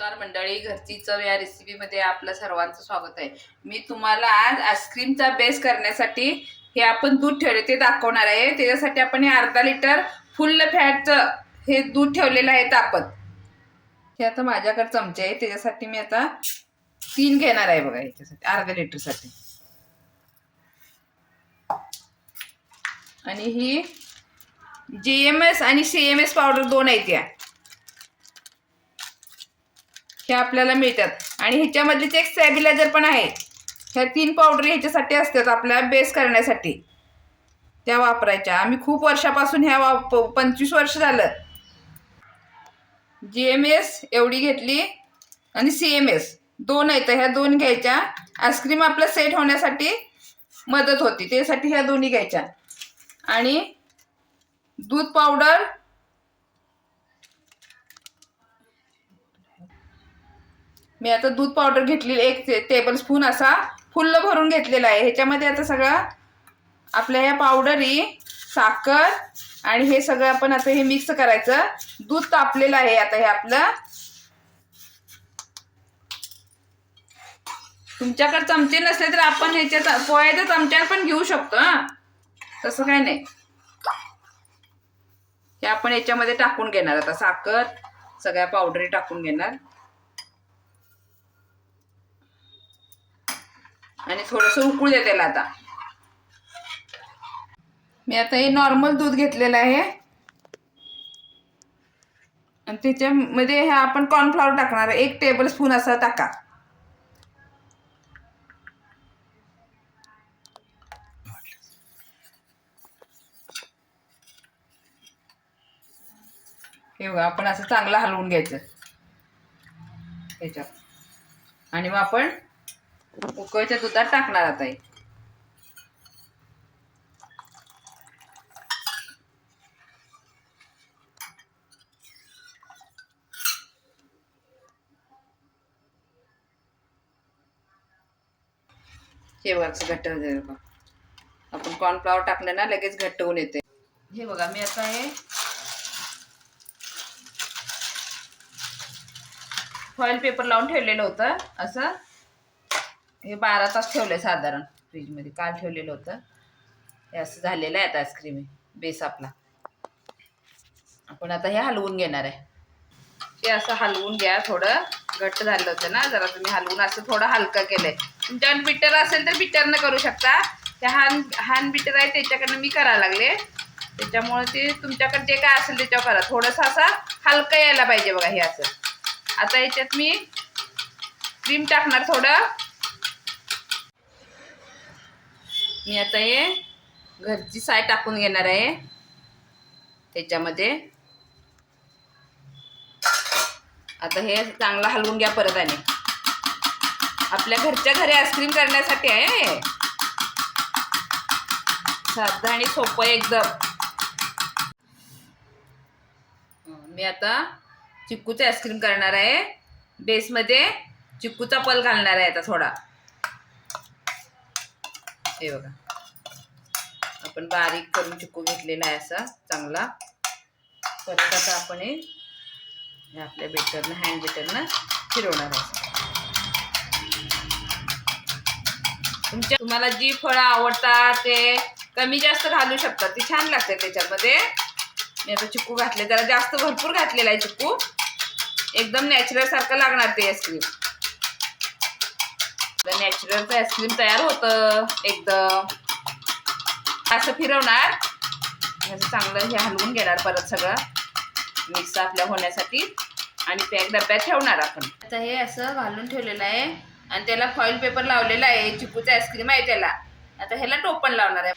नमस्कार मंडळी, घरची चव या रेसिपीमध्ये आपलं सर्वांचं स्वागत आहे। मी तुम्हाला आज आईस्क्रीमचा बेस करण्यासाठी हे आपण दूध ठेवले ते दाखवणार आहे। त्याच्यासाठी आपण हे अर्धा लिटर फुल फॅटचं हे दूध ठेवलेलं आहे तापत। हे आता माझ्याकडे चमचे आहे, त्याच्यासाठी मी आता 3 घेणार आहे बघा, याच्यासाठी अर्धा लिटर साठी। आणि ही GMS आणि CMS पावडर 2 आहेत या, हे आपल्याला मिळतात। आणि ह्याच्यामध्येच एक स्टॅबिलायझर पण आहे। ह्या 3 पावडर ह्याच्यासाठी असतात आपल्याला बेस करण्यासाठी, त्या वापरायच्या। आम्ही खूप वर्षापासून ह्या 25 वर्ष झालं GMS एवढी घेतली आणि CMS 2 आहेत, ह्या 2 घ्यायच्या। आईस्क्रीम आपलं सेट होण्यासाठी मदत होती, त्यासाठी ह्या दोन्ही घ्यायच्या। आणि दूध पावडर मी आता दूध पावडर घेतली 1 टेबलस्पून असा फुल्ल भरून घेतलेला आहे। ह्याच्यामध्ये आता सगळं आपल्या या पावडरी, साखर आणि हे सगळं आपण आता हे मिक्स करायचं। दूध तापलेलं आहे आता हे आपलं। तुमच्याकडे चमचे नसले तर आपण ह्याच्यात पोह्याच्या चमच्याने पण घेऊ शकतो, तसं काही नाही। हे आपण याच्यामध्ये टाकून घेणार आता साखर, सगळ्या पावडरी टाकून घेणार आणि थोडंसं उकळू दे त्याला। आता मी आता हे नॉर्मल दूध घेतलेलं आहे आणि त्याच्यामध्ये हे आपण कॉर्नफ्लॉवर टाकणार आहे, 1 टेबलस्पून असा टाका। हे बघा, आपण असं चांगलं हलवून घ्यायचं याच्यात आणि मग आपण उकळत्या दुधात टाकणार आता हे। हे बघा असं घट्ट होईल बघा, आपण कॉर्नफ्लॉवर टाकलं ना लगेच घट्ट होऊन येते। हे बघा मी आता हे फॉइल पेपर लावून ठेवलेलं होतं असं, हे 12 तास ठेवलंय साधारण फ्रीजमध्ये, काल ठेवलेलं होतं। हे असं झालेलं आहे आता आईस्क्रीम बेस आपला। आपण आता हे हलवून घेणार आहे। हे असं हलवून घ्या, थोडं घट्ट झालं होतं ना जरा, तुम्ही हलवून असं थोडं हलकं केलंय। तुमच्याकडे बिटर असेल तर बिटरनं करू शकता, त्या हॅन्ड बिटर आहे त्याच्याकडनं मी करायला लागले, त्याच्यामुळे ते तुमच्याकडे जे काय असेल त्याच्यावर करा। थोडंसं असं हलकं यायला पाहिजे बघा हे असं। आता याच्यात मी क्रीम टाकणार थोडं। मी आता हे घरची साय टाकून घेणार आहे त्याच्यामध्ये। आता हे चांगलं हलवून घ्या परत, आणि आपल्या घरच्या घरी आईस्क्रीम करण्यासाठी आहे, साधं आणि सोपं एकदम। मी आता चिक्कूचं आईस्क्रीम करणार आहे, बेसमध्ये चिक्कूचा पल घालणार आहे आता थोडा। हे बघा, आपण बारीक करून चिक्कू घेतलेला आहे असा चांगला। परत आता आपण हे आपल्या बेटरनं, हँड बेटरनं फिरवणार आहे। तुम्हाला जी फळं आवडतात ते कमी जास्त घालू शकतात, ती छान लागते त्याच्यामध्ये। मी आता चिक्कू घातले, जरा जास्त भरपूर घातलेला आहे चिक्कू, एकदम नॅचरल सारखं लागणार ते आईस्क्रीम। नॅचरलचं आईस्क्रीम तयार होतं एकदम। असं फिरवणार, असं चांगलं हे हलवून घेणार परत सगळं मिक्स आपल्या होण्यासाठी, आणि पॅक डब्यात ठेवणार आपण। आता हे असं घालून ठेवलेलं आहे आणि त्याला फॉइल पेपर लावलेला आहे, चिक्कूचा आईस्क्रीम आहे त्याला। आता ह्याला टोपण लावणार आहे।